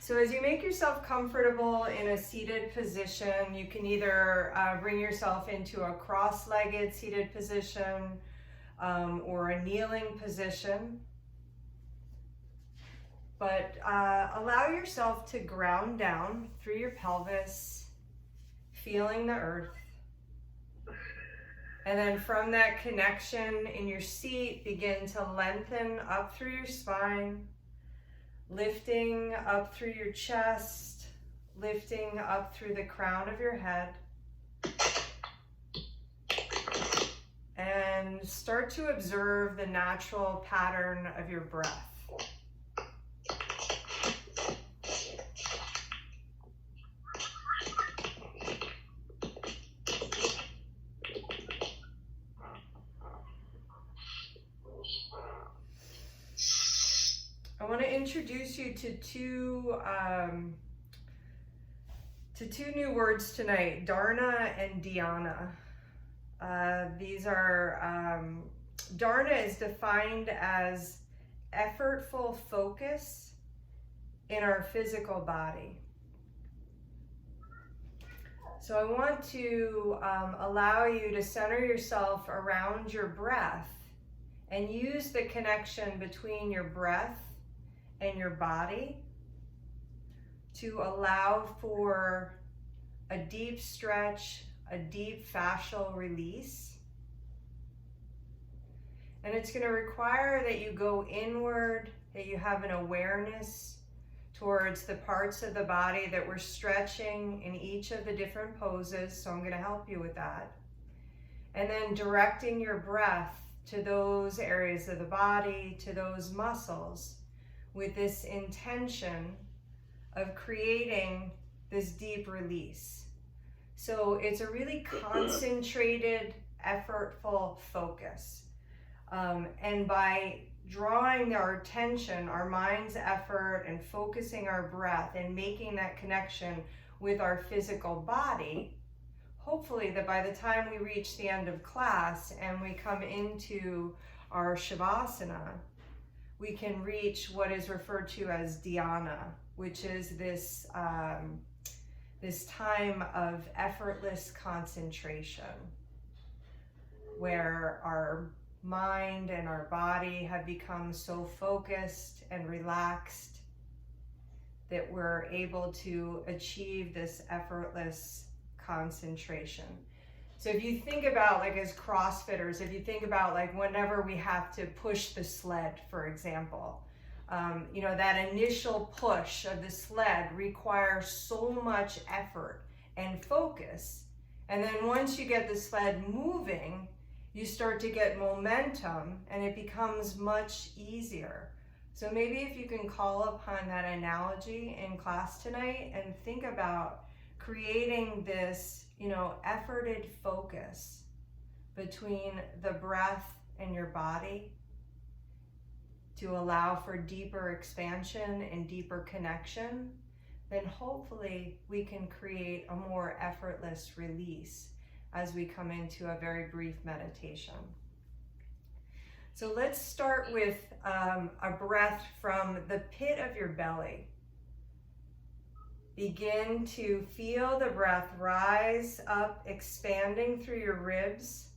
So as you make yourself comfortable in a seated position, you can either bring yourself into a cross-legged seated position or a kneeling position. But allow yourself to ground down through your pelvis, feeling the earth. And then from that connection in your seat, begin to lengthen up through your spine, lifting up through your chest, lifting up through the crown of your head. And start to observe the natural pattern of your breath. I want to introduce you to two new words tonight, Dharna and Dhyana. These are, Dharna is defined as effortful focus in our physical body. So I want to allow you to center yourself around your breath and use the connection between your breath and your body to allow for a deep stretch, a deep fascial release. And it's going to require that you go inward, that you have an awareness towards the parts of the body that we're stretching in each of the different poses. So I'm going to help you with that. And then directing your breath to those areas of the body, to those muscles, with this intention of creating this deep release. So it's a really concentrated, effortful focus. And by drawing our attention, our mind's effort, and focusing our breath and making that connection with our physical body, hopefully that by the time we reach the end of class and we come into our shavasana, we can reach what is referred to as dhyana, which is this time of effortless concentration, where our mind and our body have become so focused and relaxed that we're able to achieve this effortless concentration. So if you think about, like, as CrossFitters, if you think about, like, whenever we have to push the sled, for example, you know, that initial push of the sled requires so much effort and focus. And then once you get the sled moving, you start to get momentum and it becomes much easier. So maybe if you can call upon that analogy in class tonight and think about creating this, you know, efforted focus between the breath and your body to allow for deeper expansion and deeper connection, then hopefully we can create a more effortless release as we come into a very brief meditation. So let's start with a breath from the pit of your belly. Begin to feel the breath rise up, expanding through your ribs,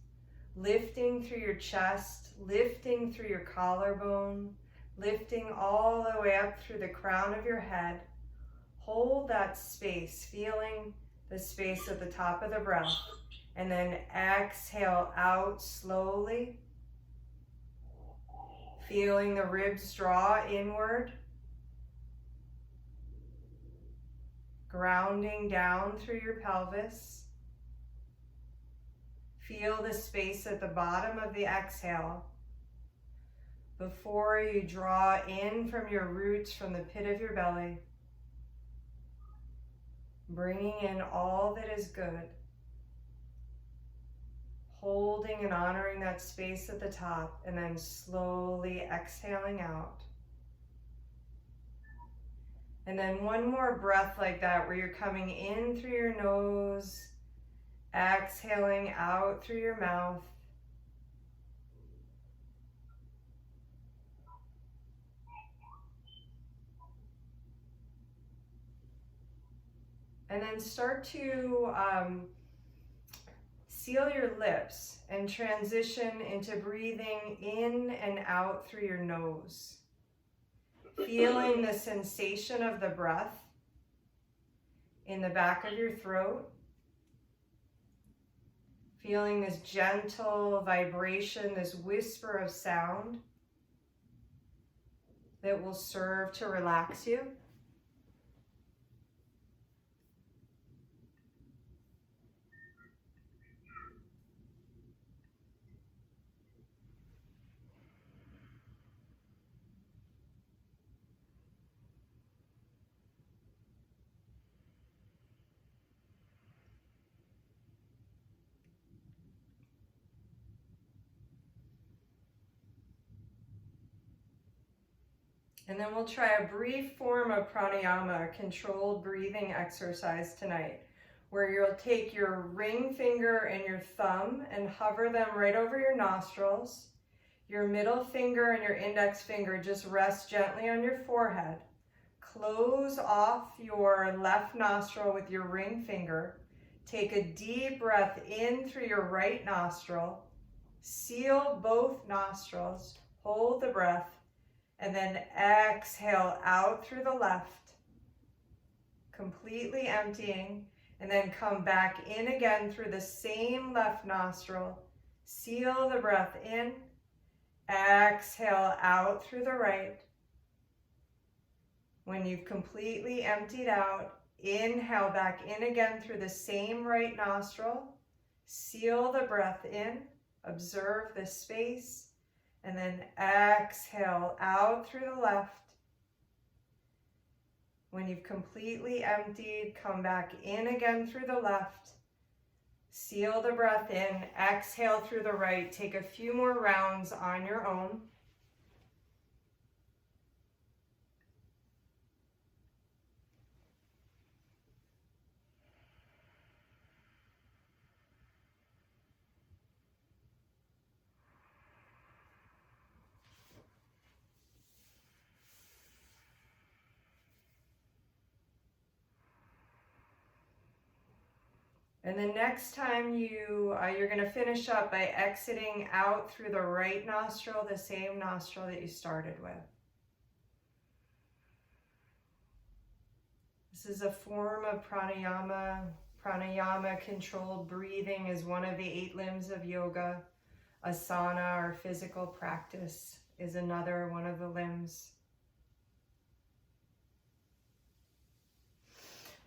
lifting through your chest, lifting through your collarbone, lifting all the way up through the crown of your head. Hold that space, feeling the space at the top of the breath, and then exhale out slowly, feeling the ribs draw inward, grounding down through your pelvis. Feel the space at the bottom of the exhale before you draw in from your roots from the pit of your belly, bringing in all that is good, holding and honoring that space at the top, and then slowly exhaling out. And then one more breath like that, where you're coming in through your nose, exhaling out through your mouth. And then start to seal your lips and transition into breathing in and out through your nose. Feeling the sensation of the breath in the back of your throat. Feeling this gentle vibration, this whisper of sound that will serve to relax you. And then we'll try a brief form of pranayama, a controlled breathing exercise tonight, where you'll take your ring finger and your thumb and hover them right over your nostrils. Your middle finger and your index finger just rest gently on your forehead. Close off your left nostril with your ring finger. Take a deep breath in through your right nostril. Seal both nostrils. Hold the breath. And then exhale out through the left, completely emptying, and then come back in again through the same left nostril. Seal the breath in, exhale out through the right. When you've completely emptied out, inhale back in again through the same right nostril. Seal the breath in, observe the space. And then exhale out through the left. When you've completely emptied, come back in again through the left. Seal the breath in, exhale through the right. Take a few more rounds on your own. And the next time you're going to finish up by exiting out through the right nostril, the same nostril that you started with. This is a form of pranayama. Pranayama, controlled breathing, is one of the 8 limbs of yoga. Asana, or physical practice, is another one of the limbs.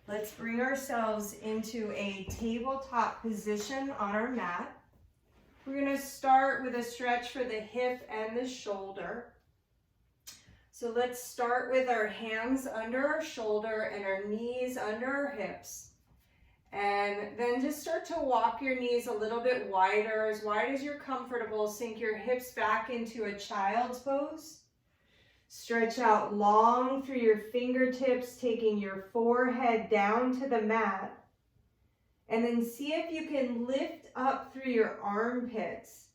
Let's bring ourselves into a tabletop position on our mat. We're going to start with a stretch for the hip and the shoulder. So let's start with our hands under our shoulder and our knees under our hips. And then just start to walk your knees a little bit wider, as wide as you're comfortable. Sink your hips back into a child's pose. Stretch out long through your fingertips, taking your forehead down to the mat. And then see if you can lift up through your armpits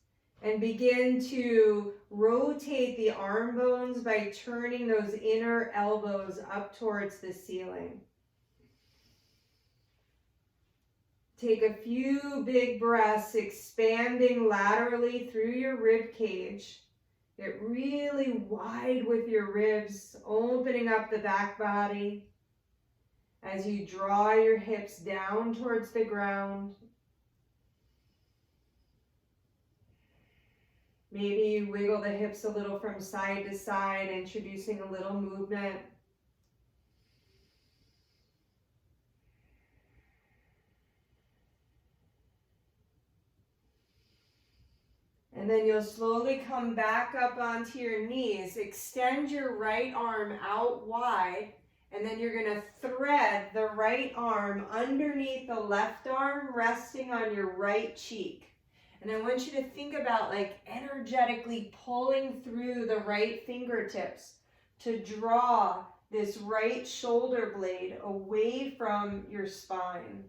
and begin to rotate the arm bones by turning those inner elbows up towards the ceiling. Take a few big breaths, expanding laterally through your rib cage. Get really wide with your ribs, opening up the back body as you draw your hips down towards the ground. Maybe you wiggle the hips a little from side to side, introducing a little movement. And then you'll slowly come back up onto your knees. Extend your right arm out wide, and then you're going to thread the right arm underneath the left arm, resting on your right cheek. And I want you to think about like energetically pulling through the right fingertips to draw this right shoulder blade away from your spine.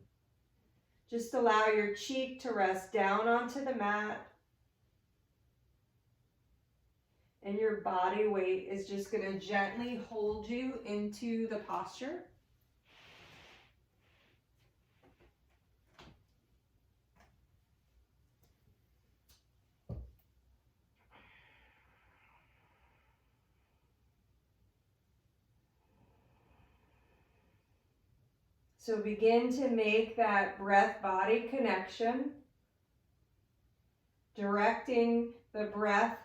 Just allow your cheek to rest down onto the mat. And your body weight is just going to gently hold you into the posture. So begin to make that breath-body connection, directing the breath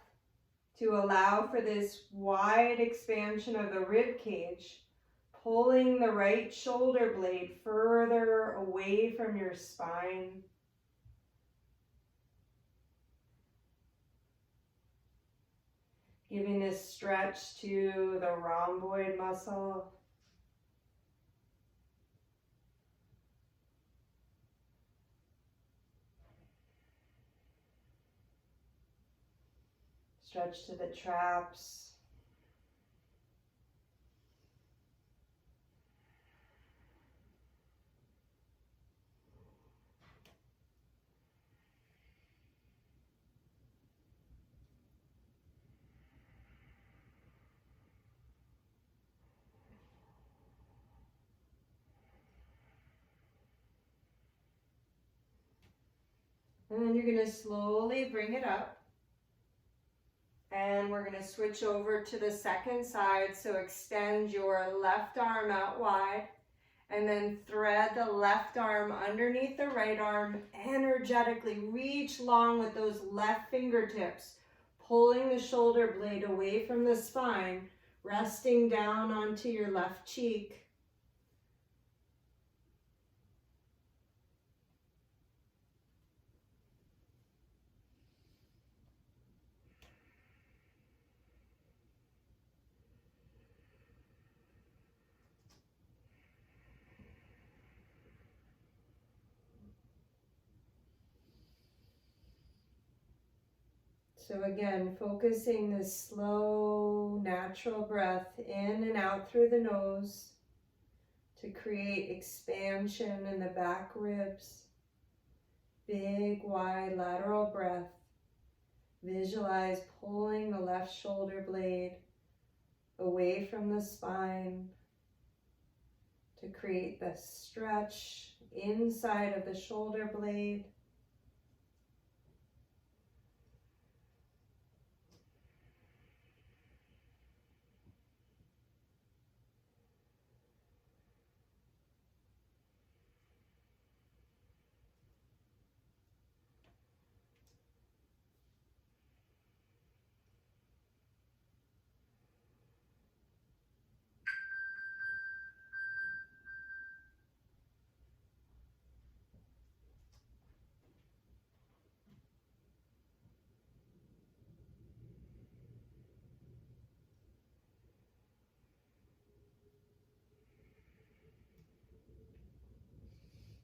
to allow for this wide expansion of the rib cage, pulling the right shoulder blade further away from your spine. Giving this stretch to the rhomboid muscle. Stretch to the traps. And then you're going to slowly bring it up. And we're going to switch over to the second side. So extend your left arm out wide. And then thread the left arm underneath the right arm. Energetically reach long with those left fingertips. Pulling the shoulder blade away from the spine. Resting down onto your left cheek. So again, focusing this slow, natural breath in and out through the nose to create expansion in the back ribs. Big, wide, lateral breath. Visualize pulling the left shoulder blade away from the spine to create the stretch inside of the shoulder blade.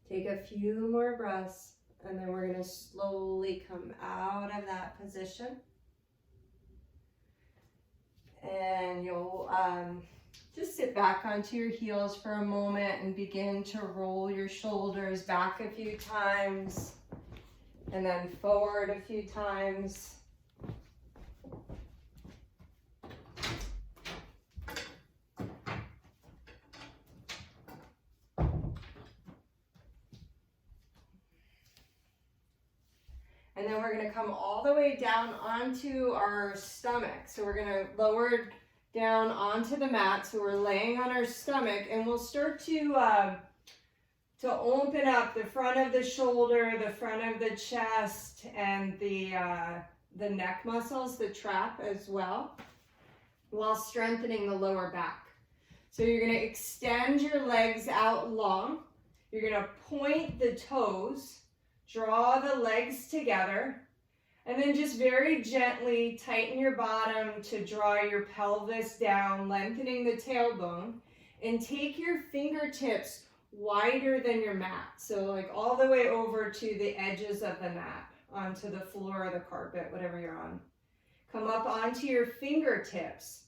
Take a few more breaths, and then we're going to slowly come out of that position. And you'll just sit back onto your heels for a moment and begin to roll your shoulders back a few times, and then forward a few times. And then we're going to come all the way down onto our stomach. So we're going to lower down onto the mat. So we're laying on our stomach, and we'll start to open up the front of the shoulder, the front of the chest, and the neck muscles, the trap as well, while strengthening the lower back. So you're going to extend your legs out long. You're going to point the toes. Draw the legs together, and then just very gently tighten your bottom to draw your pelvis down, lengthening the tailbone, and take your fingertips wider than your mat. So like all the way over to the edges of the mat, onto the floor or the carpet, whatever you're on. Come up onto your fingertips,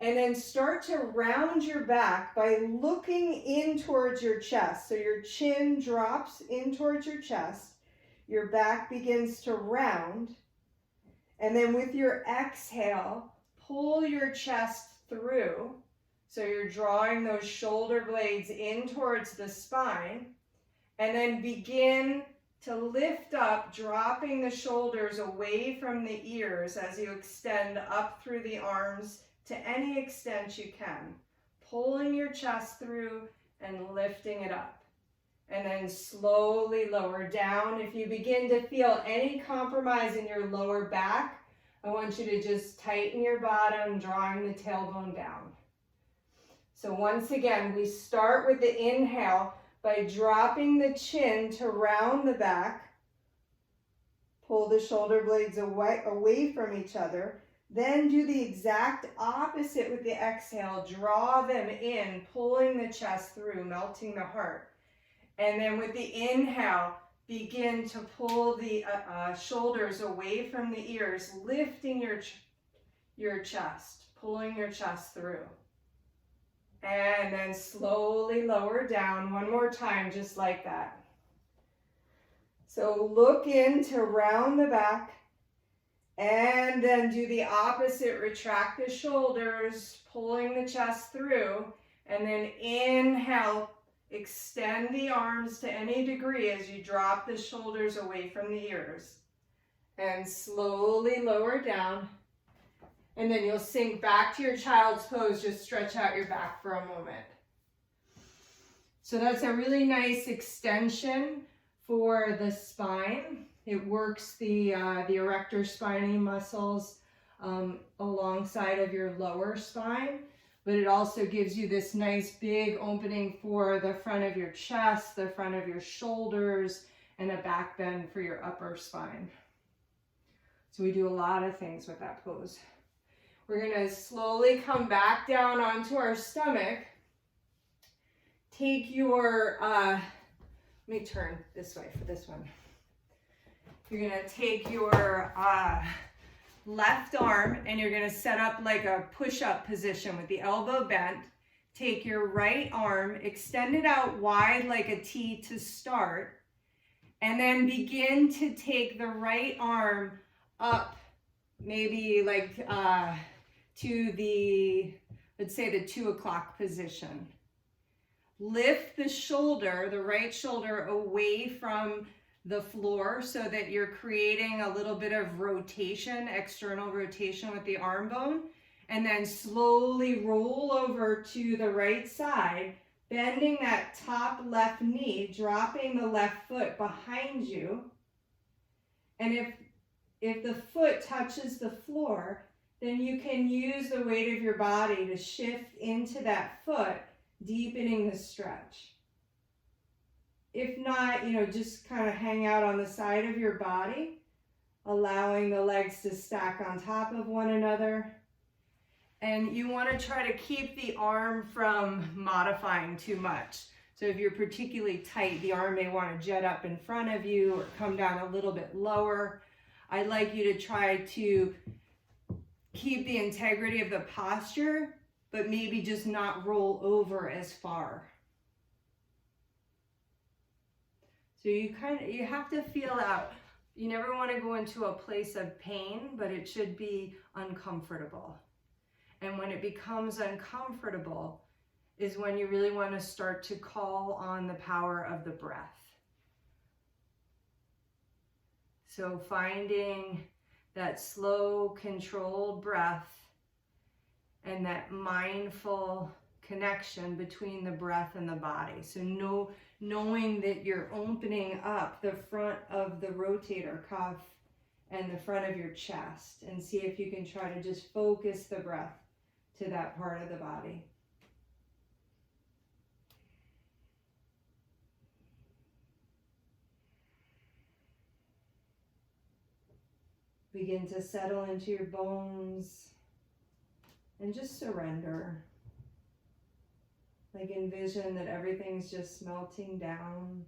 and then start to round your back by looking in towards your chest. So your chin drops in towards your chest. Your back begins to round. And then with your exhale, pull your chest through. So you're drawing those shoulder blades in towards the spine. And then begin to lift up, dropping the shoulders away from the ears as you extend up through the arms to any extent you can. Pulling your chest through and lifting it up. And then slowly lower down. If you begin to feel any compromise in your lower back, I want you to just tighten your bottom, drawing the tailbone down. So once again, we start with the inhale by dropping the chin to round the back. Pull the shoulder blades away from each other. Then do the exact opposite with the exhale. Draw them in, pulling the chest through, melting the heart. And then with the inhale, begin to pull the shoulders away from the ears, lifting your chest, pulling your chest through. And then slowly lower down one more time, just like that. So look in to round the back, and then do the opposite. Retract the shoulders, pulling the chest through, and then inhale, extend the arms to any degree as you drop the shoulders away from the ears. And slowly lower down. And then you'll sink back to your child's pose. Just stretch out your back for a moment. So that's a really nice extension for the spine. It works the erector spinae muscles alongside of your lower spine, but it also gives you this nice big opening for the front of your chest, the front of your shoulders, and a back bend for your upper spine. So we do a lot of things with that pose. We're gonna slowly come back down onto our stomach. Take your, let me turn this way for this one. You're gonna take your left arm and you're gonna set up like a push-up position with the elbow bent. Take your right arm, extend it out wide like a T to start, and then begin to take the right arm up, maybe like to the, let's say the 2 o'clock position. Lift the shoulder, the right shoulder, away from the floor so that you're creating a little bit of rotation, external rotation with the arm bone, and then slowly roll over to the right side, bending that top left knee, dropping the left foot behind you. And if the foot touches the floor, then you can use the weight of your body to shift into that foot, deepening the stretch. If not, just kind of hang out on the side of your body, allowing the legs to stack on top of one another. And you want to try to keep the arm from modifying too much. So if you're particularly tight, the arm may want to jet up in front of you or come down a little bit lower. I'd like you to try to keep the integrity of the posture, but maybe just not roll over as far. So you have to feel out. You never want to go into a place of pain, but it should be uncomfortable. And when it becomes uncomfortable is when you really want to start to call on the power of the breath. So finding that slow, controlled breath and that mindful connection between the breath and the body. So knowing that you're opening up the front of the rotator cuff and the front of your chest, and see if you can try to just focus the breath to that part of the body. Begin to settle into your bones and just surrender. Like envision that everything's just melting down.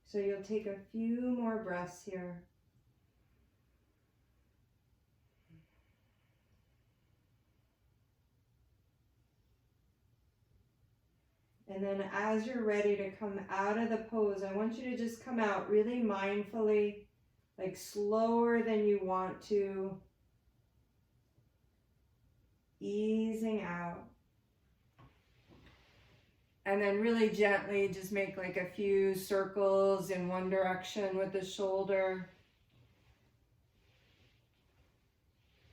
So you'll take a few more breaths here. And then as you're ready to come out of the pose, I want you to just come out really mindfully, like slower than you want to. Easing out. And then really gently just make like a few circles in one direction with the shoulder.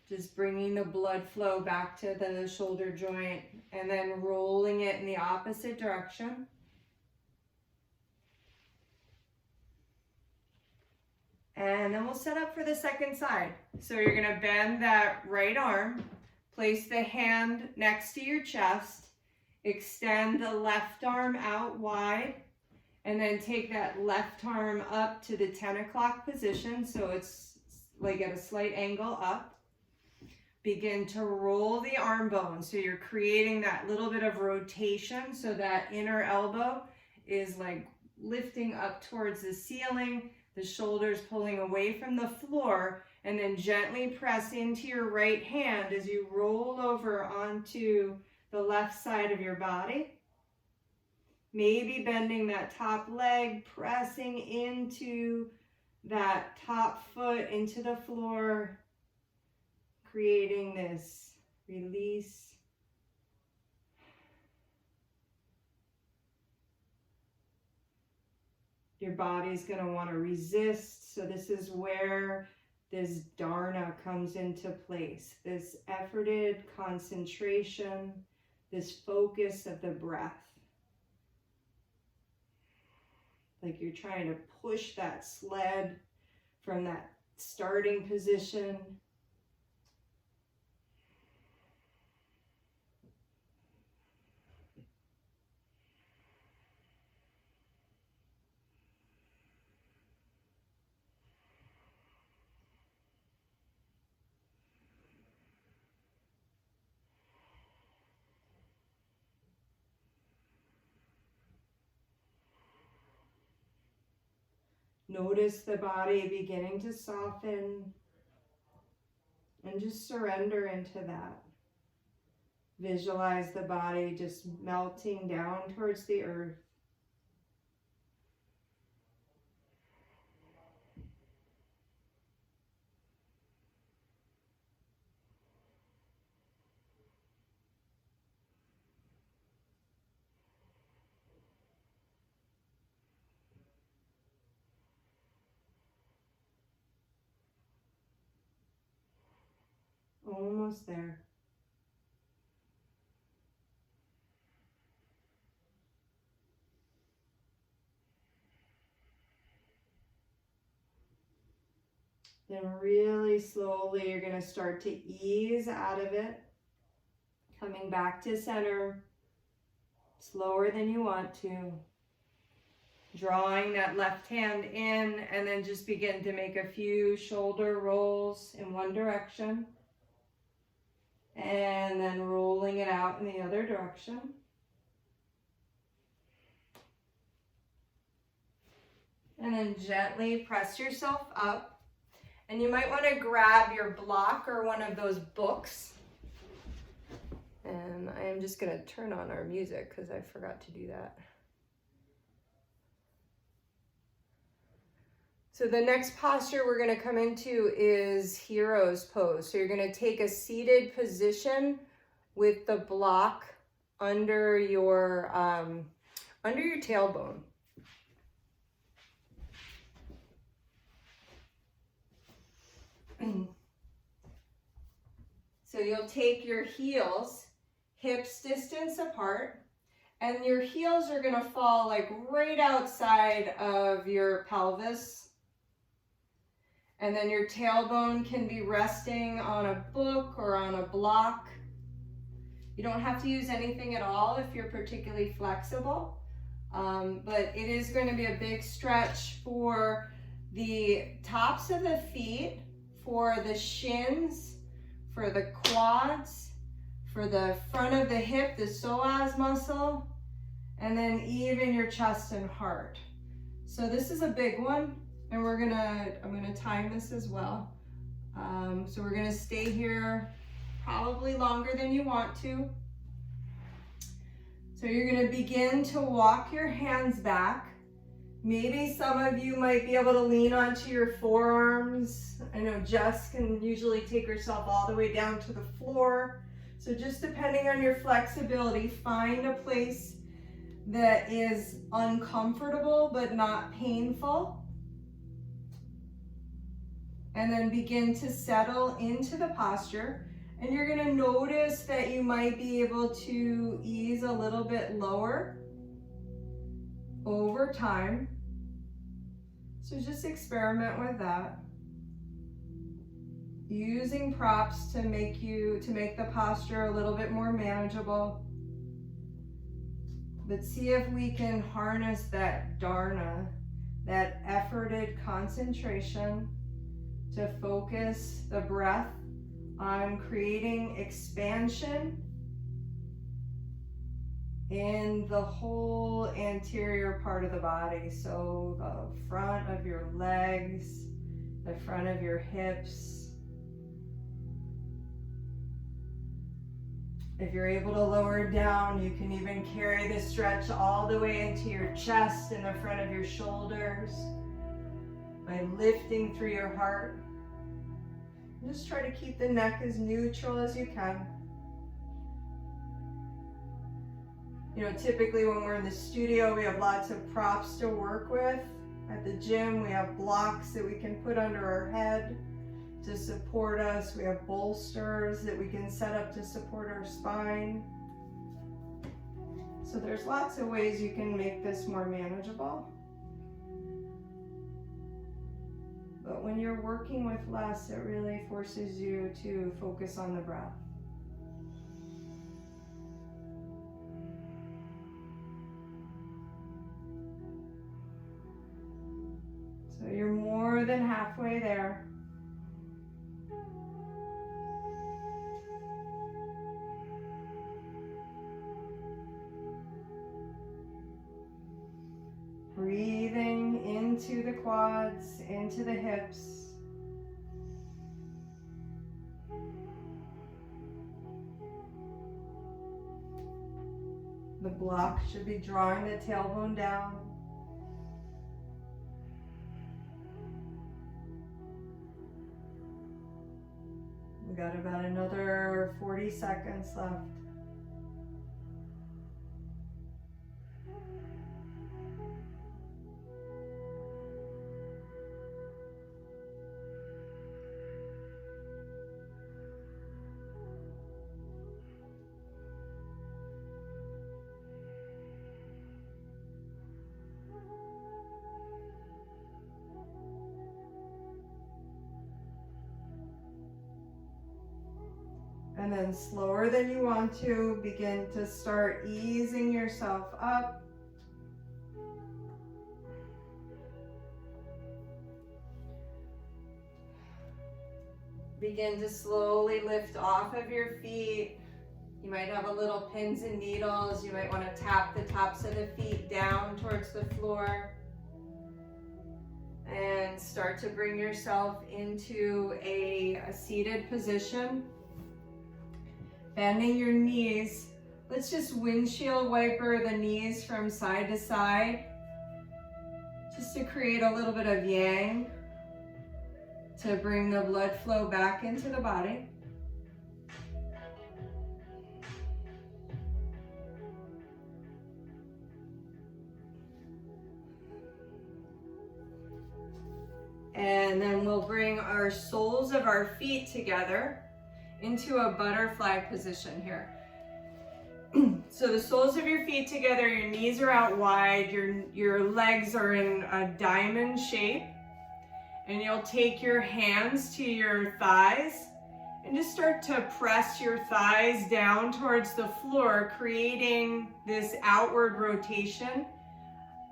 Just bringing the blood flow back to the shoulder joint and then rolling it in the opposite direction. And then we'll set up for the second side. So you're gonna bend that right arm, place the hand next to your chest, extend the left arm out wide, and then take that left arm up to the 10 o'clock position, so it's like at a slight angle up. Begin to roll the arm bone, so you're creating that little bit of rotation so that inner elbow is like lifting up towards the ceiling, the shoulders pulling away from the floor, and then gently press into your right hand as you roll over onto the left side of your body. Maybe bending that top leg, pressing into that top foot into the floor, creating this release. Your body's going to want to resist, so this is where this Dharna comes into place, this efforted concentration, this focus of the breath. Like you're trying to push that sled from that starting position. Notice the body beginning to soften and just surrender into that. Visualize the body just melting down towards the earth. Almost there. Then really slowly you're going to start to ease out of it, coming back to center, slower than you want to. Drawing that left hand in, and then just begin to make a few shoulder rolls in one direction. And then rolling it out in the other direction. And then gently press yourself up. And you might want to grab your block or one of those books. And I am just going to turn on our music because I forgot to do that. So the next posture we're going to come into is hero's pose. So you're going to take a seated position with the block under your tailbone. So you'll take your heels hips distance apart, and your heels are going to fall like right outside of your pelvis. And then your tailbone can be resting on a book or on a block. You don't have to use anything at all if you're particularly flexible, but it is going to be a big stretch for the tops of the feet, for the shins, for the quads, for the front of the hip, the psoas muscle, and then even your chest and heart. So this is a big one. And I'm gonna time this as well. So we're gonna stay here probably longer than you want to. So you're gonna begin to walk your hands back. Maybe some of you might be able to lean onto your forearms. I know Jess can usually take herself all the way down to the floor. So just depending on your flexibility, find a place that is uncomfortable but not painful. And then begin to settle into the posture. And you're going to notice that you might be able to ease a little bit lower over time. So just experiment with that. Using props to make the posture a little bit more manageable. But see if we can harness that dharna, that efforted concentration, to focus the breath on creating expansion in the whole anterior part of the body. So the front of your legs, the front of your hips. If you're able to lower down, you can even carry the stretch all the way into your chest and the front of your shoulders by lifting through your heart. And just try to keep the neck as neutral as you can. You know, typically when we're in the studio, we have lots of props to work with. At the gym, we have blocks that we can put under our head to support us. We have bolsters that we can set up to support our spine. So there's lots of ways you can make this more manageable. But when you're working with less, it really forces you to focus on the breath. So you're more than halfway there. Breathing into the quads, into the hips. The block should be drawing the tailbone down. We got about another 40 seconds left. And then slower than you want to, begin to start easing yourself up. Begin to slowly lift off of your feet. You might have a little pins and needles. You might want to tap the tops of the feet down towards the floor. And start to bring yourself into a seated position. Bending your knees. Let's just windshield wiper the knees from side to side, just to create a little bit of yang, to bring the blood flow back into the body. And then we'll bring our soles of our feet together into a butterfly position here. So the soles of your feet together, your knees are out wide, your legs are in a diamond shape, and you'll take your hands to your thighs and just start to press your thighs down towards the floor, creating this outward rotation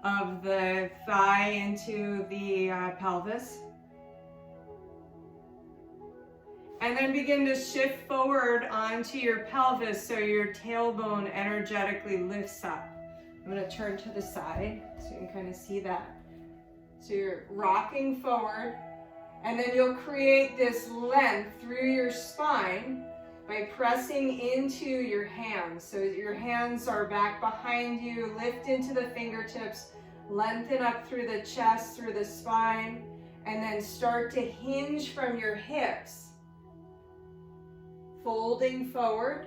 of the thigh into the pelvis. And then begin to shift forward onto your pelvis so your tailbone energetically lifts up. I'm going to turn to the side so you can kind of see that. So you're rocking forward, and then you'll create this length through your spine by pressing into your hands. So your hands are back behind you, lift into the fingertips, lengthen up through the chest, through the spine, and then start to hinge from your hips. Folding forward,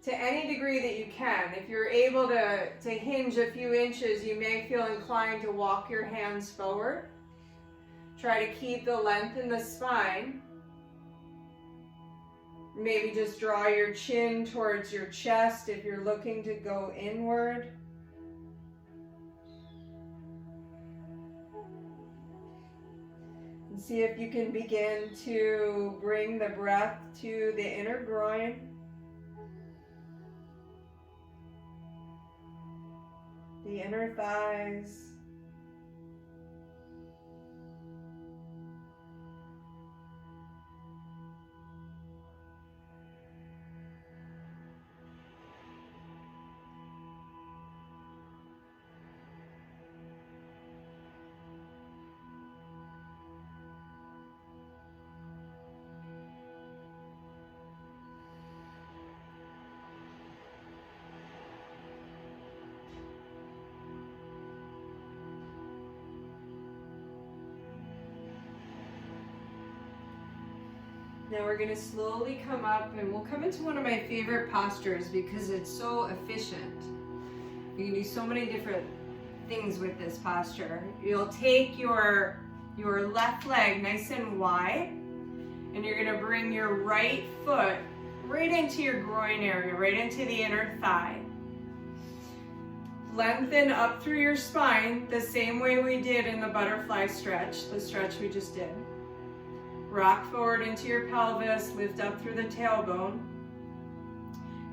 to any degree that you can. If you're able to hinge a few inches, you may feel inclined to walk your hands forward. Try to keep the length in the spine. Maybe just draw your chin towards your chest if you're looking to go inward. And see if you can begin to bring the breath to the inner groin. The inner thighs. Now we're going to slowly come up, and we'll come into one of my favorite postures because it's so efficient. You can do so many different things with this posture. You'll take your left leg nice and wide, and you're going to bring your right foot right into your groin area, right into the inner thigh. Lengthen up through your spine the same way we did in the butterfly stretch, the stretch we just did. Rock forward into your pelvis, lift up through the tailbone.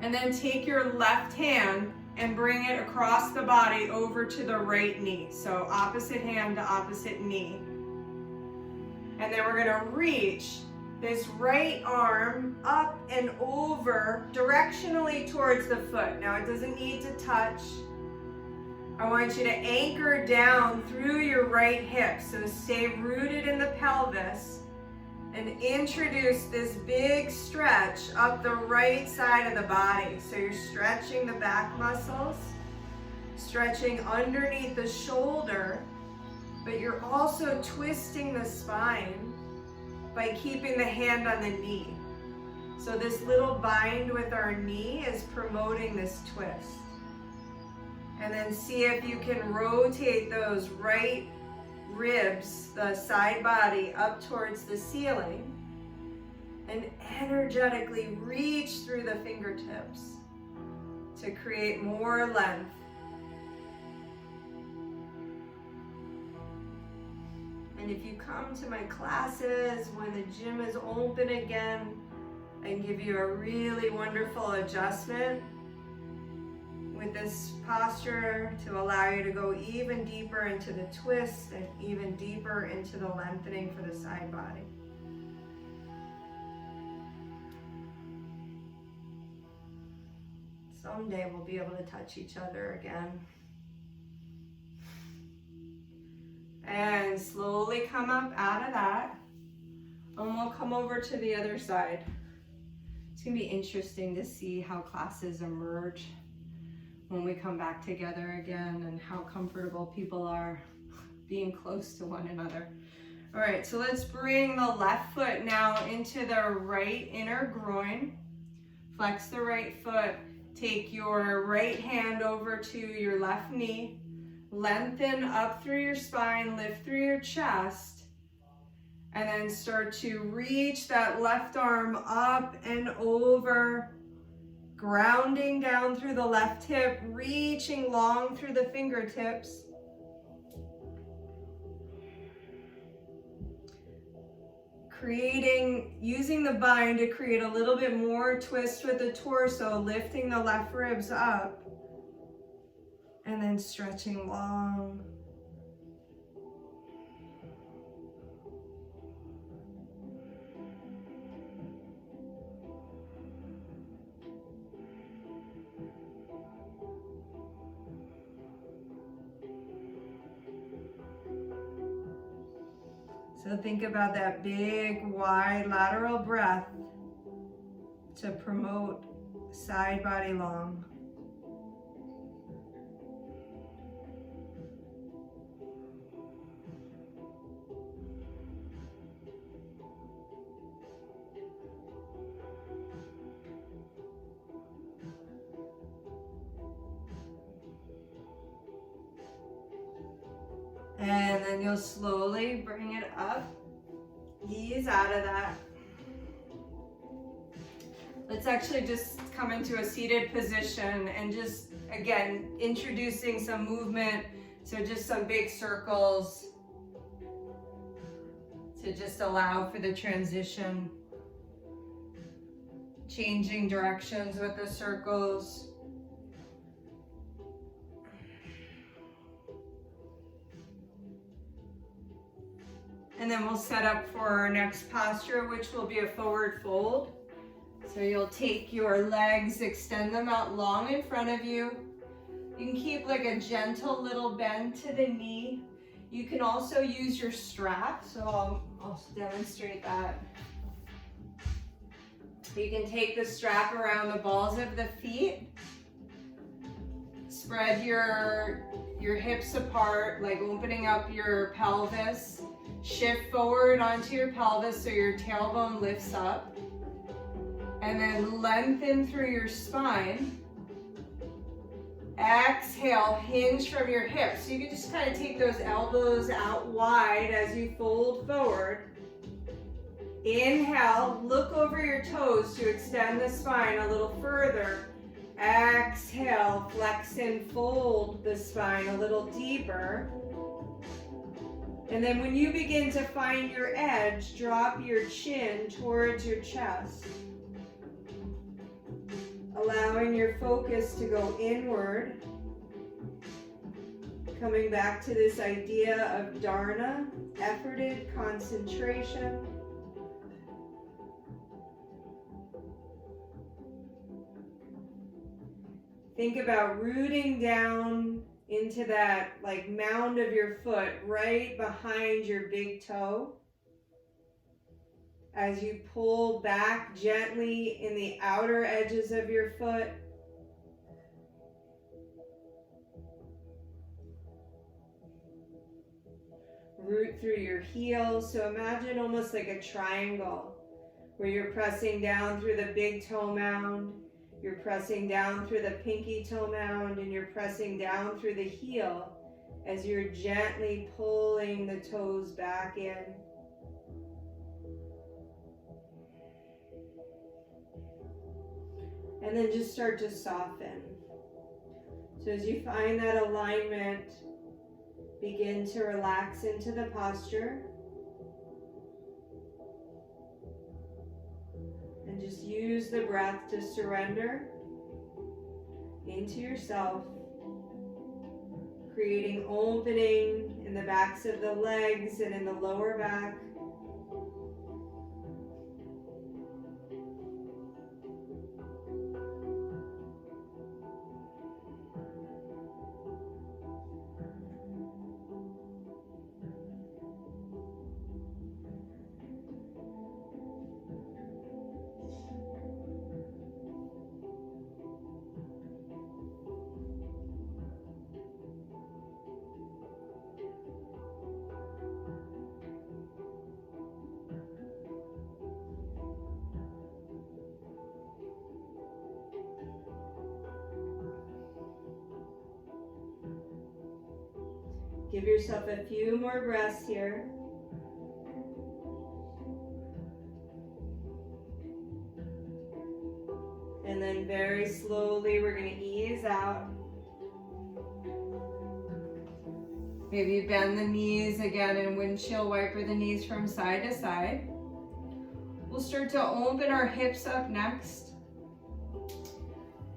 And then take your left hand and bring it across the body over to the right knee. So opposite hand to opposite knee. And then we're gonna reach this right arm up and over directionally towards the foot. Now it doesn't need to touch. I want you to anchor down through your right hip. So stay rooted in the pelvis. And introduce this big stretch up the right side of the body. So you're stretching the back muscles, stretching underneath the shoulder, but you're also twisting the spine by keeping the hand on the knee. So this little bind with our knee is promoting this twist. And then see if you can rotate those right ribs, the side body, up towards the ceiling, and energetically reach through the fingertips to create more length. And if you come to my classes when the gym is open again, I can give you a really wonderful adjustment with this posture to allow you to go even deeper into the twist and even deeper into the lengthening for the side body. Someday we'll be able to touch each other again. And slowly come up out of that, and we'll come over to the other side. It's gonna be interesting to see how classes emerge when we come back together again and how comfortable people are being close to one another. All right, so let's bring the left foot now into the right inner groin. Flex the right foot. Take your right hand over to your left knee. Lengthen up through your spine, lift through your chest, and then start to reach that left arm up and over, grounding down through the left hip, reaching long through the fingertips. Using the bind to create a little bit more twist with the torso, lifting the left ribs up, and then stretching long. So think about that big, wide lateral breath to promote side body long. And then you'll slowly bring it up, ease out of that. Let's actually just come into a seated position and just, again, introducing some movement. So just some big circles to just allow for the transition. Changing directions with the circles. And then we'll set up for our next posture, which will be a forward fold. So you'll take your legs, extend them out long in front of you. You can keep like a gentle little bend to the knee. You can also use your strap, so I'll demonstrate that. You can take the strap around the balls of the feet. Spread your hips apart, like opening up your pelvis. Shift forward onto your pelvis so your tailbone lifts up. And then lengthen through your spine. Exhale, hinge from your hips. So you can just kind of take those elbows out wide as you fold forward. Inhale, look over your toes to extend the spine a little further. Exhale, flex and fold the spine a little deeper. And then when you begin to find your edge, drop your chin towards your chest. Allowing your focus to go inward. Coming back to this idea of Dharna, efforted concentration. Think about rooting down into that like mound of your foot right behind your big toe. As you pull back gently in the outer edges of your foot. Root through your heels. So imagine almost like a triangle where you're pressing down through the big toe mound. You're pressing down through the pinky toe mound, and you're pressing down through the heel as you're gently pulling the toes back in. And then just start to soften. So as you find that alignment, begin to relax into the posture. And just use the breath to surrender into yourself, creating opening in the backs of the legs and in the lower back. Give yourself a few more breaths here. And then very slowly we're going to ease out. Maybe bend the knees again and windshield wiper the knees from side to side. We'll start to open our hips up next.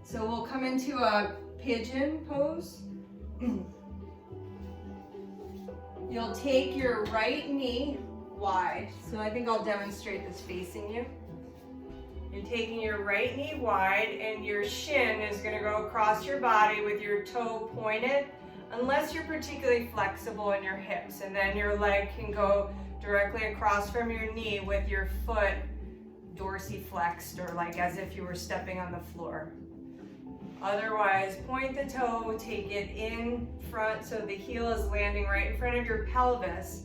So we'll come into a pigeon pose. You'll take your right knee wide. So I think I'll demonstrate this facing you. You're taking your right knee wide and your shin is going to go across your body with your toe pointed, unless you're particularly flexible in your hips. And then your leg can go directly across from your knee with your foot dorsiflexed, or like as if you were stepping on the floor. Otherwise, point the toe, take it in front so the heel is landing right in front of your pelvis.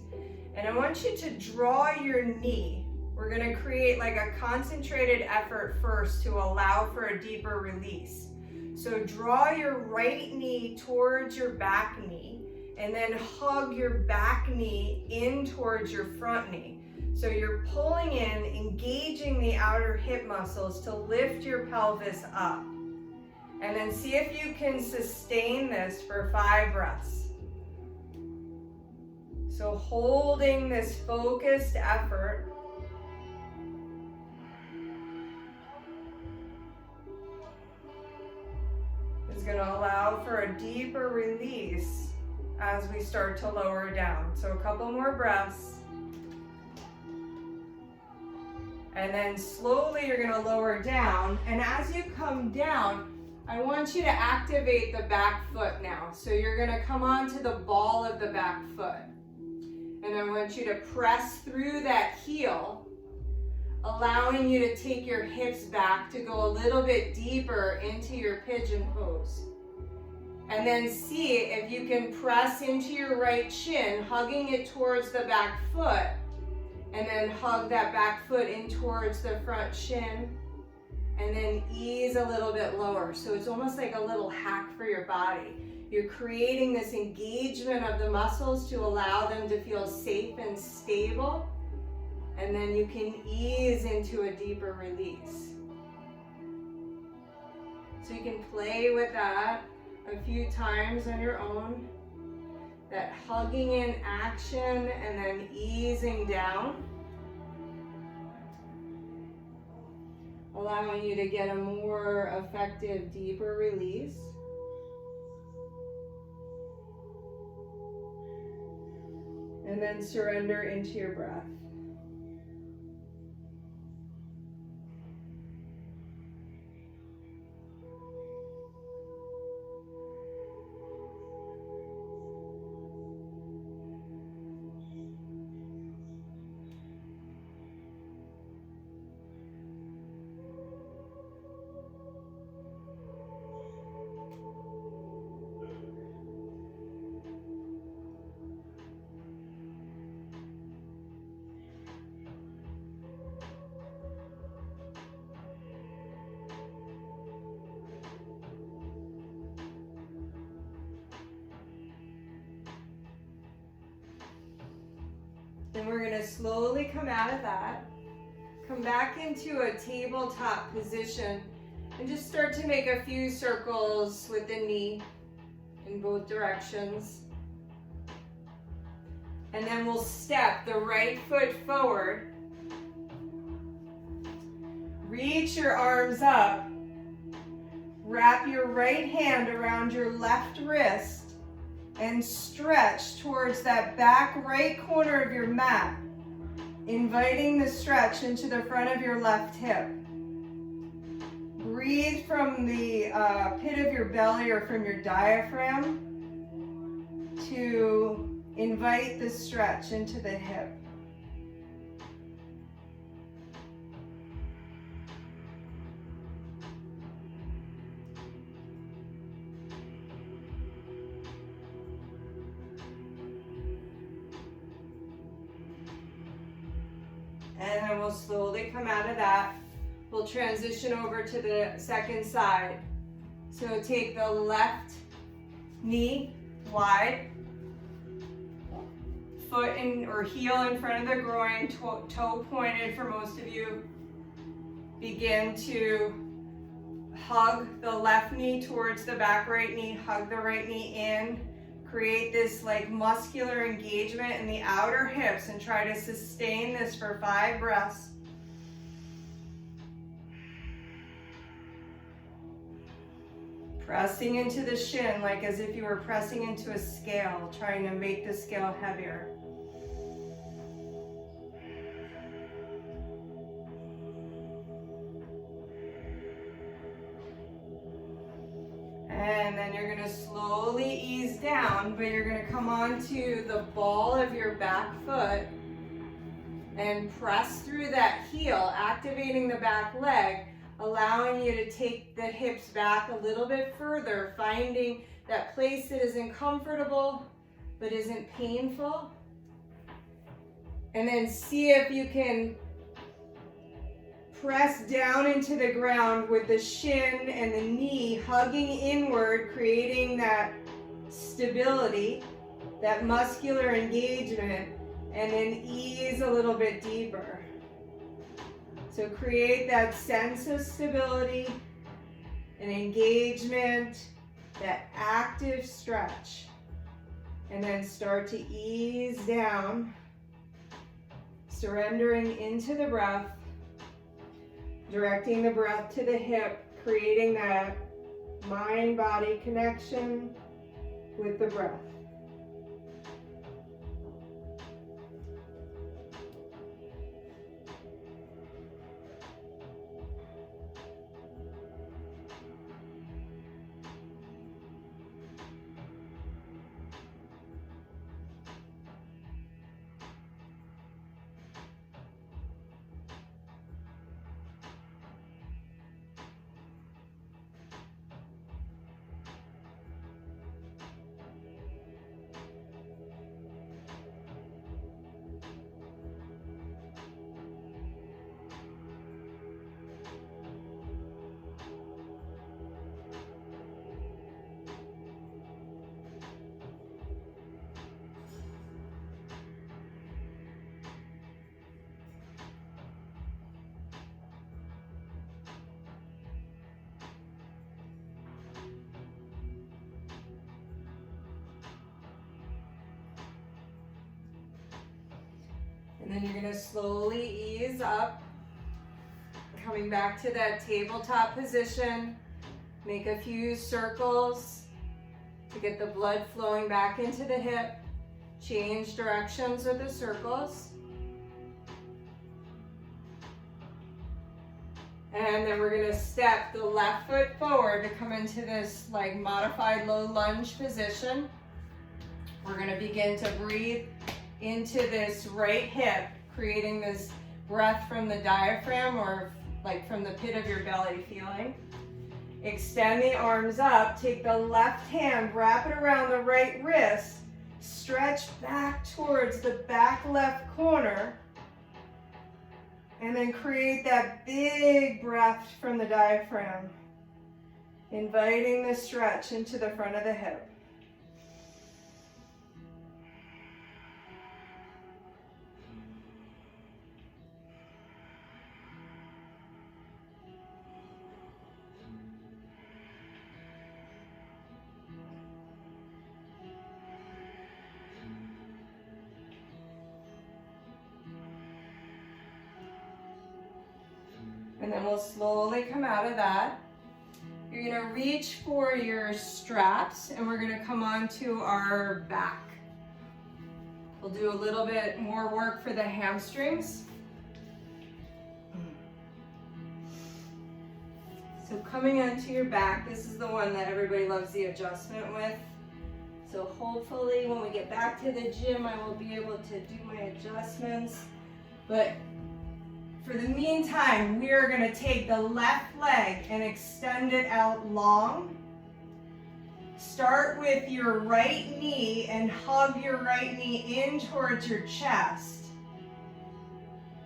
And I want you to draw your knee. We're going to create like a concentrated effort first to allow for a deeper release. So draw your right knee towards your back knee And then hug your back knee in towards your front knee. So you're pulling in, engaging the outer hip muscles to lift your pelvis up. And then see if you can sustain this for 5 breaths. So holding this focused effort. Is going to allow for a deeper release as we start to lower down. So a couple more breaths. And then slowly you're going to lower down. And as you come down, I want you to activate the back foot now. So you're going to come onto the ball of the back foot. And I want you to press through that heel, allowing you to take your hips back to go a little bit deeper into your pigeon pose. And then see if you can press into your right shin, hugging it towards the back foot, and then hug that back foot in towards the front shin, and then ease a little bit lower. So it's almost like a little hack for your body. You're creating this engagement of the muscles to allow them to feel safe and stable, and then you can ease into a deeper release. So you can play with that a few times on your own. That hugging in action and then easing down. Allowing you to get a more effective, deeper release. And then surrender into your breath. Then we're going to slowly come out of that, come back into a tabletop position, and just start to make a few circles with the knee in both directions. And then we'll step the right foot forward, reach your arms up, wrap your right hand around your left wrist, and stretch towards that back right corner of your mat, inviting the stretch into the front of your left hip. Breathe from the pit of your belly or from your diaphragm to invite the stretch into the hip. And then we'll slowly come out of that. We'll transition over to the second side. So take the left knee wide, foot in or heel in front of the groin, toe pointed for most of you. Begin to hug the left knee towards the back right knee, hug the right knee in. Create this like muscular engagement in the outer hips and try to sustain this for 5 breaths. Pressing into the shin like as if you were pressing into a scale, trying to make the scale heavier. And then you're going to slowly ease down, but you're going to come onto the ball of your back foot and press through that heel, activating the back leg, allowing you to take the hips back a little bit further, finding that place that isn't comfortable but isn't painful. And then see if you can press down into the ground with the shin and the knee hugging inward, creating that stability. that muscular engagement, and then ease a little bit deeper. So create that sense of stability and engagement, that active stretch, and then start to ease down, surrendering into the breath, directing the breath to the hip, creating that mind-body connection with the breath. And then you're going to slowly ease up, coming back to that tabletop position. Make a few circles to get the blood flowing back into the hip. Change directions with the circles. And then we're going to step the left foot forward to come into this like modified low lunge position. We're going to begin to breathe into this right hip, creating this breath from the diaphragm or like from the pit of your belly feeling. Extend the arms up, take the left hand, wrap it around the right wrist, stretch back towards the back left corner, and then create that big breath from the diaphragm, inviting the stretch into the front of the hip. And then we'll slowly come out of that. You're gonna reach for your straps and we're gonna come onto our back. We'll do a little bit more work for the hamstrings. So coming onto your back, this is the one that everybody loves the adjustment with. So hopefully when we get back to the gym, I will be able to do my adjustments. But for the meantime, we are going to take the left leg and extend it out long. Start with your right knee and hug your right knee in towards your chest.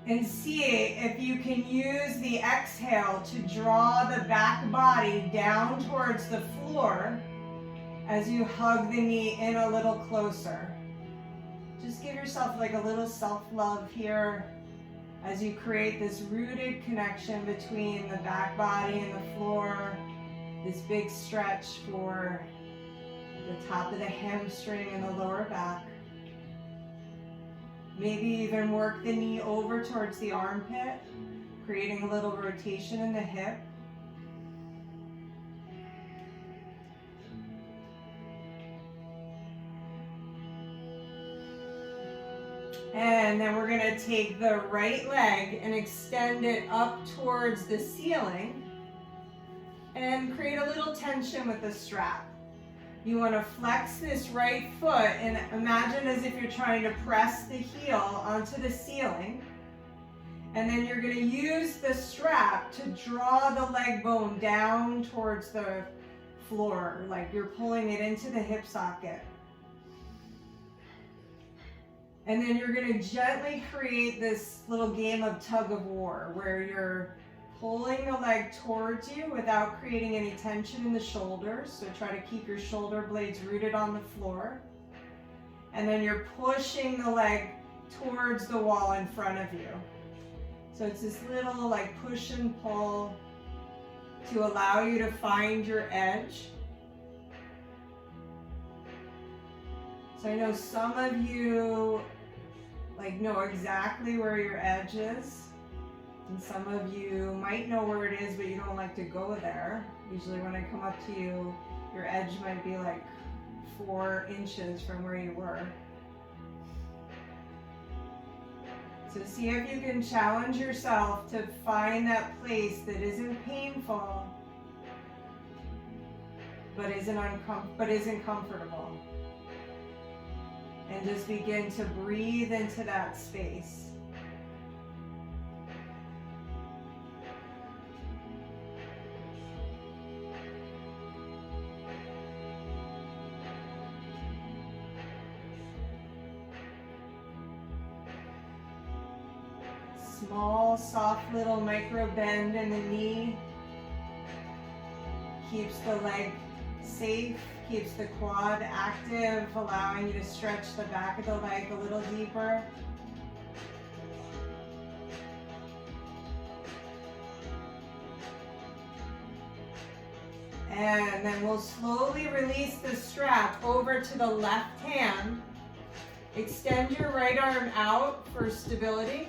And see if you can use the exhale to draw the back body down towards the floor as you hug the knee in a little closer. Just give yourself like a little self-love here as you create this rooted connection between the back body and the floor, this big stretch for the top of the hamstring and the lower back. Maybe even work the knee over towards the armpit, creating a little rotation in the hip. And then we're going to take the right leg and extend it up towards the ceiling and create a little tension with the strap. You want to flex this right foot and imagine as if you're trying to press the heel onto the ceiling. And then you're going to use the strap to draw the leg bone down towards the floor, like you're pulling it into the hip socket. And then you're going to gently create this little game of tug of war where you're pulling the leg towards you without creating any tension in the shoulders. So try to keep your shoulder blades rooted on the floor. and then you're pushing the leg towards the wall in front of you. So it's this little like push and pull to allow you to find your edge. So I know some of you like know exactly where your edge is, and some of you might know where it is, but you don't like to go there. Usually when I come up to you, your edge might be like 4 inches from where you were. So see if you can challenge yourself to find that place that isn't painful, but isn't comfortable. And just begin to breathe into that space. Small, soft little micro bend in the knee. Keeps the leg safe, keeps the quad active, allowing you to stretch the back of the leg a little deeper. And then we'll slowly release the strap over to the left hand. Extend your right arm out for stability.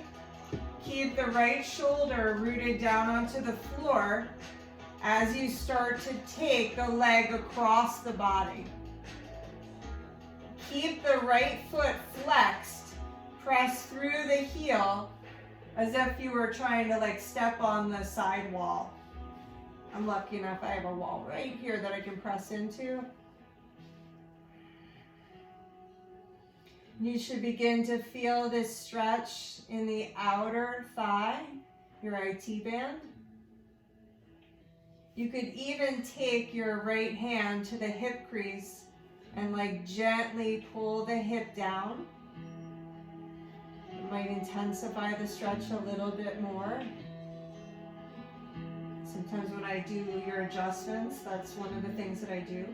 Keep the right shoulder rooted down onto the floor as you start to take the leg across the body. Keep the right foot flexed. Press through the heel as if you were trying to like step on the side wall. I'm lucky enough I have a wall right here that I can press into. You should begin to feel this stretch in the outer thigh, your IT band. You could even take your right hand to the hip crease and like gently pull the hip down. It might intensify the stretch a little bit more. Sometimes when I do your adjustments, that's one of the things that I do.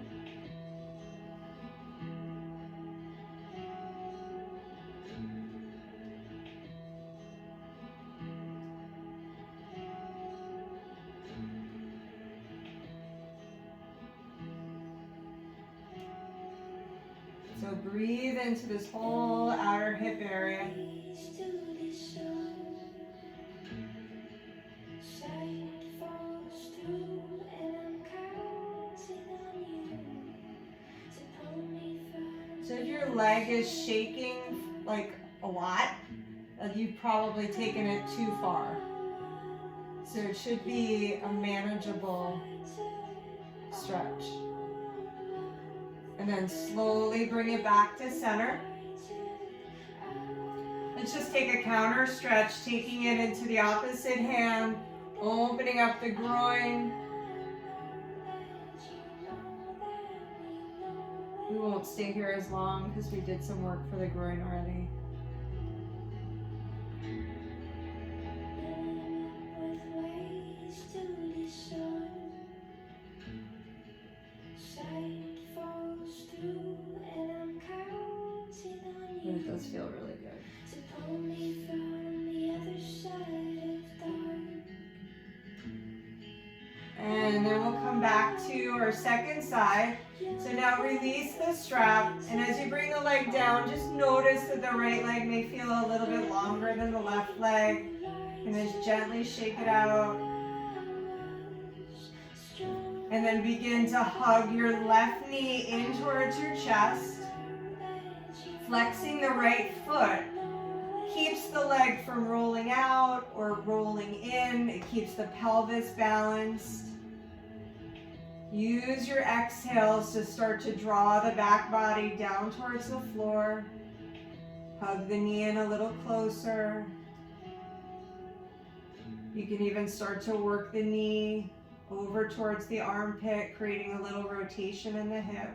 So breathe into this whole outer hip area. So if your leg is shaking like a lot, you've probably taken it too far. So it should be a manageable stretch. And then slowly bring it back to center. Let's just take a counter stretch, taking it into the opposite hand, opening up the groin. We won't stay here as long because we did some work for the groin already. And it does feel really good. And then we'll come back to our second side. So now release the strap, and as you bring the leg down, just notice that the right leg may feel a little bit longer than the left leg, and just gently shake it out. And then begin to hug your left knee in towards your chest. Flexing the right foot keeps the leg from rolling out or rolling in. It keeps the pelvis balanced. Use your exhales to start to draw the back body down towards the floor. Hug the knee in a little closer. You can even start to work the knee over towards the armpit, creating a little rotation in the hip.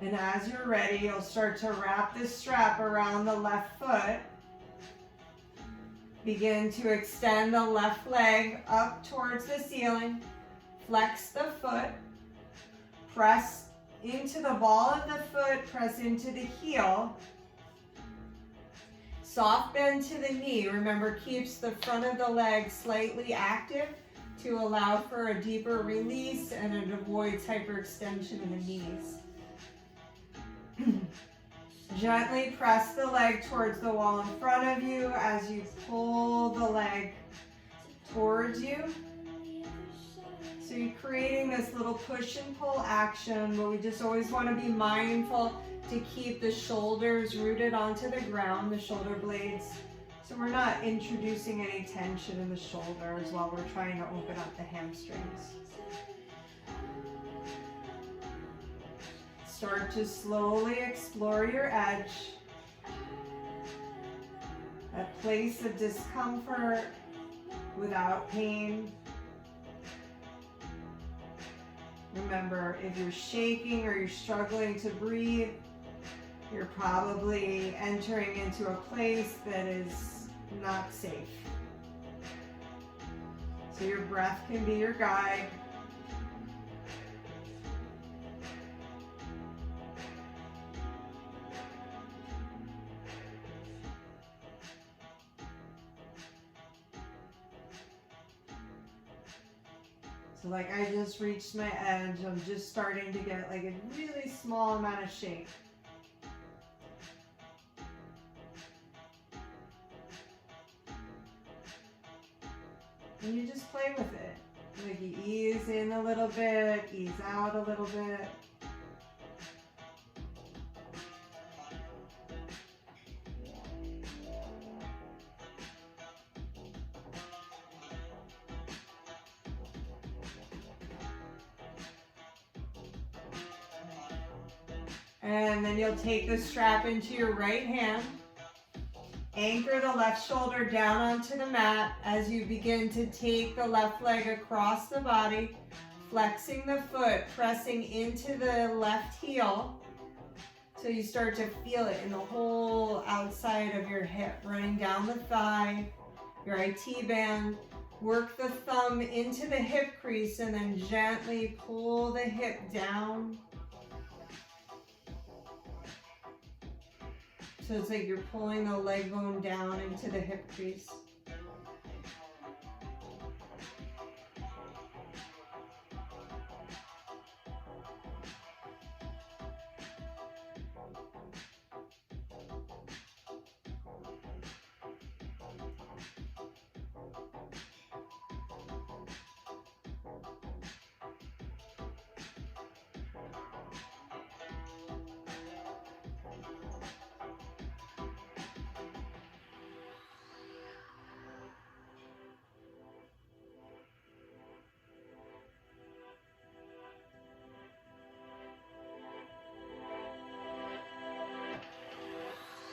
And as you're ready, you'll start to wrap the strap around the left foot. Begin to extend the left leg up towards the ceiling. Flex the foot. Press into the ball of the foot. Press into the heel. Soft bend to the knee. Remember, keeps the front of the leg slightly active to allow for a deeper release and it avoids hyperextension in the knees. Gently press the leg towards the wall in front of you as you pull the leg towards you. So you're creating this little push and pull action, but we just always want to be mindful to keep the shoulders rooted onto the ground, the shoulder blades. So we're not introducing any tension in the shoulders while we're trying to open up the hamstrings. Start to slowly explore your edge. That place of discomfort without pain. Remember, if you're shaking or you're struggling to breathe, you're probably entering into a place that is not safe. So your breath can be your guide. So like I just reached my edge, I'm just starting to get like a really small amount of shake. And you just play with it. Like you ease in a little bit, ease out a little bit. And then you'll take the strap into your right hand. Anchor the left shoulder down onto the mat as you begin to take the left leg across the body, flexing the foot, pressing into the left heel. So you start to feel it in the whole outside of your hip, running down the thigh, your IT band. Work the thumb into the hip crease and then gently pull the hip down. So it's like you're pulling the leg bone down into the hip crease.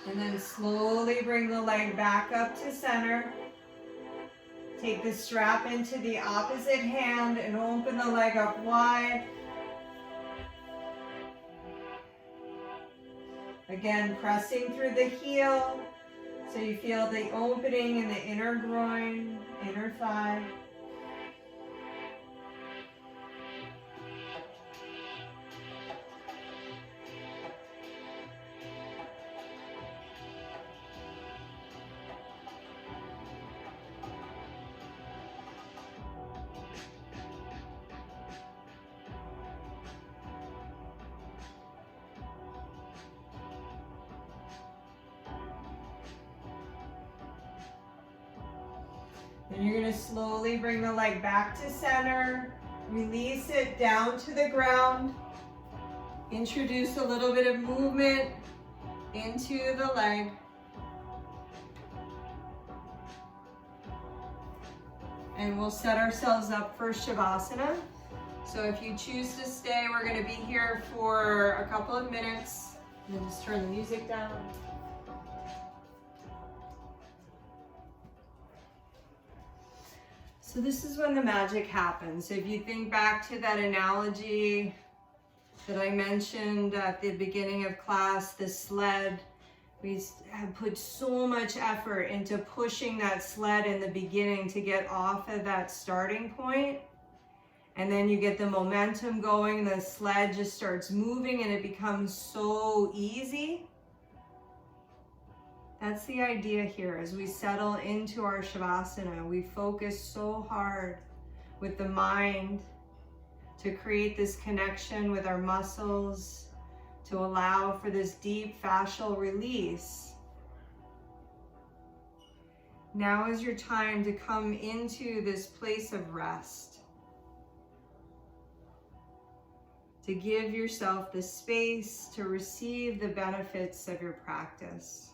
And then slowly bring the leg back up to center. Take the strap into the opposite hand and open the leg up wide. Again, pressing through the heel so you feel the opening in the inner groin, inner thigh. And you're going to slowly bring the leg back to center, release it down to the ground, introduce a little bit of movement into the leg. And we'll set ourselves up for shavasana. So if you choose to stay, we're going to be here for a couple of minutes. And then just turn the music down. So this is when the magic happens. So if you think back to that analogy that I mentioned at the beginning of class, the sled We have put so much effort into pushing that sled in the beginning to get off of that starting point. And then you get the momentum going, the sled just starts moving and it becomes so easy. That's the idea here. As we settle into our shavasana, we focus so hard with the mind to create this connection with our muscles, to allow for this deep fascial release. Now is your time to come into this place of rest, to give yourself the space to receive the benefits of your practice.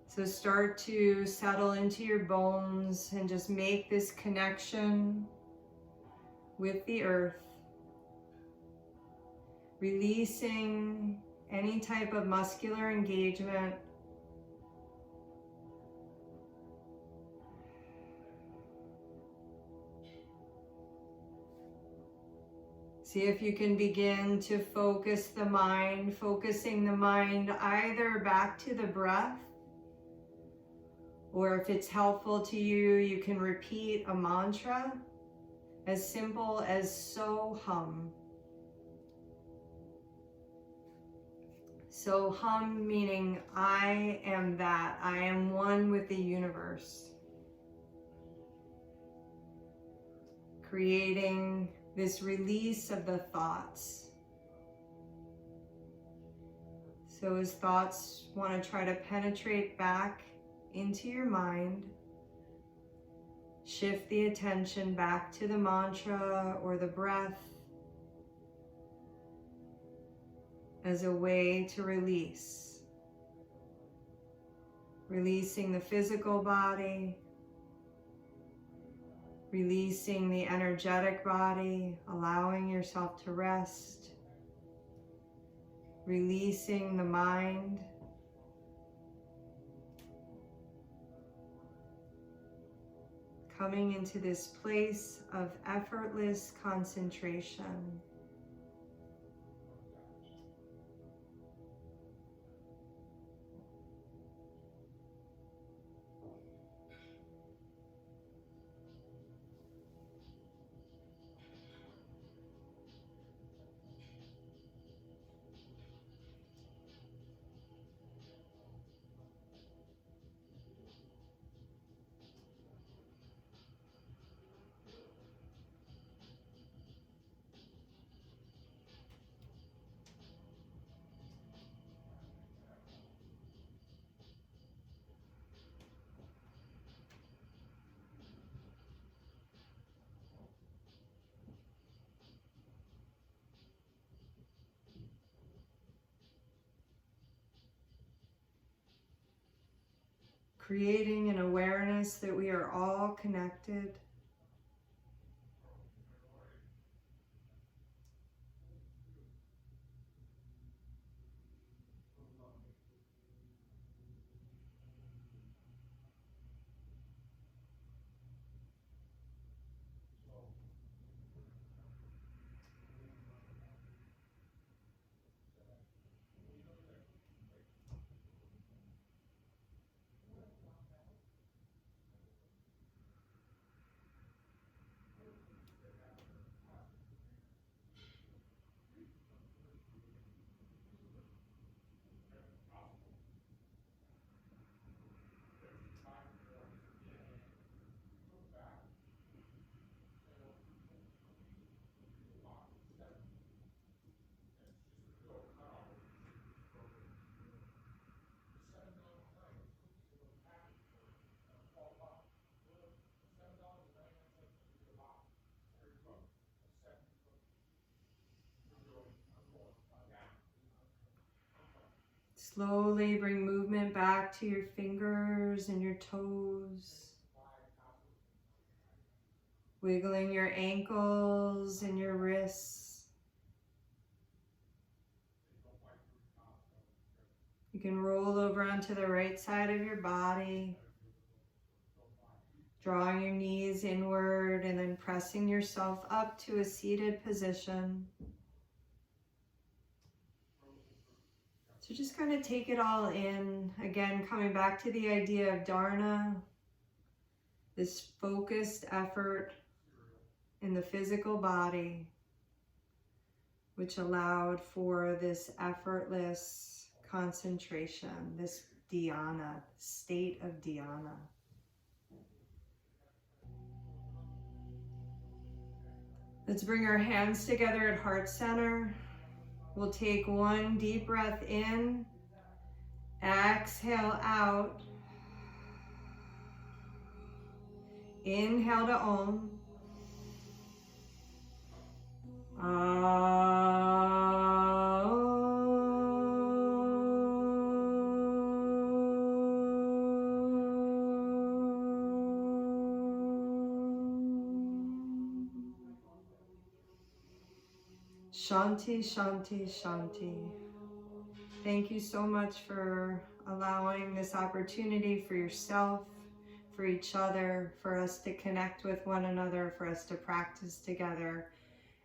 So start to settle into your bones and just make this connection with the earth, releasing any type of muscular engagement. See if you can begin to focus the mind, focusing the mind either back to the breath, or if it's helpful to you, you can repeat a mantra as simple as so hum. So hum meaning I am that, I am one with the universe. Creating this release of the thoughts. So as thoughts want to try to penetrate back into your mind, shift the attention back to the mantra or the breath as a way to release. Releasing the physical body, releasing the energetic body, allowing yourself to rest, releasing the mind. Coming into this place of effortless concentration. Creating an awareness that we are all connected. Slowly bring movement back to your fingers and your toes. Wiggling your ankles and your wrists. You can roll over onto the right side of your body. Drawing your knees inward and then pressing yourself up to a seated position. So just kind of take it all in. Again, coming back to the idea of Dharna, this focused effort in the physical body, which allowed for this effortless concentration, this dhyana, state of dhyana. Let's bring our hands together at heart center. We'll take one deep breath in, exhale out, inhale to Om. Shanti, Shanti, Shanti. Thank you so much for allowing this opportunity for yourself, for each other, for us to connect with one another, for us to practice together,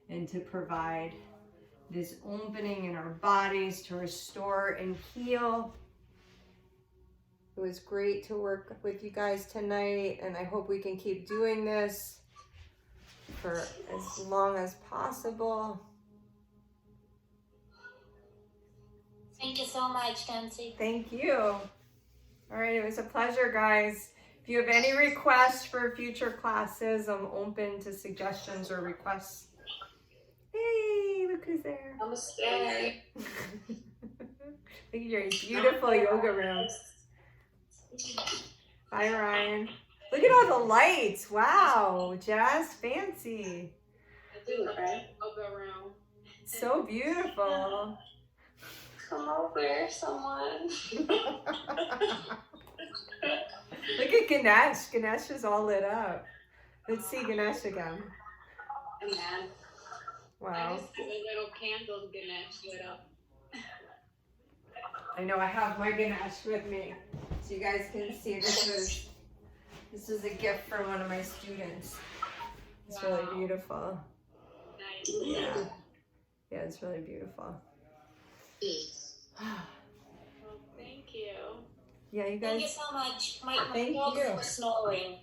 and to provide this opening in our bodies to restore and heal. It was great to work with you guys tonight, and I hope we can keep doing this for as long as possible. Thank you so much, Nancy. Thank you. All right, it was a pleasure, guys. If you have any requests for future classes, I'm open to suggestions or requests. Hey, look who's there. Namaste. Look at your beautiful yoga room. Bye, Ryan. Look at all the lights. Wow, Jazz, fancy. Yoga room. So beautiful. Come over, someone. Look at Ganesh. Ganesh is all lit up. Let's see Ganesh again. Man. Wow. I just have a little candle Ganesh lit up. I know I have my Ganesh with me, so you guys can see this is a gift from one of my students. It's really beautiful. Nice. Yeah, it's really beautiful. Well, thank you. Yeah, you Thank you guys. so much. My Thank dogs you. were snoring.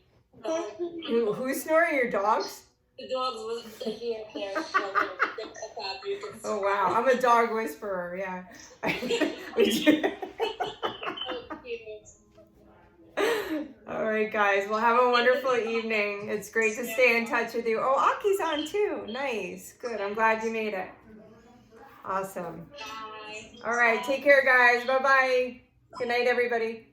Who's snoring? Your dogs? The dogs were here. Oh wow, I'm a dog whisperer. Yeah. All right, guys. Well, have a wonderful evening. It's great to stay in touch with you. Oh, Aki's on too. Nice. Good. I'm glad you made it. Awesome. Bye. All right. Take care, guys. Bye-bye. Good night, everybody.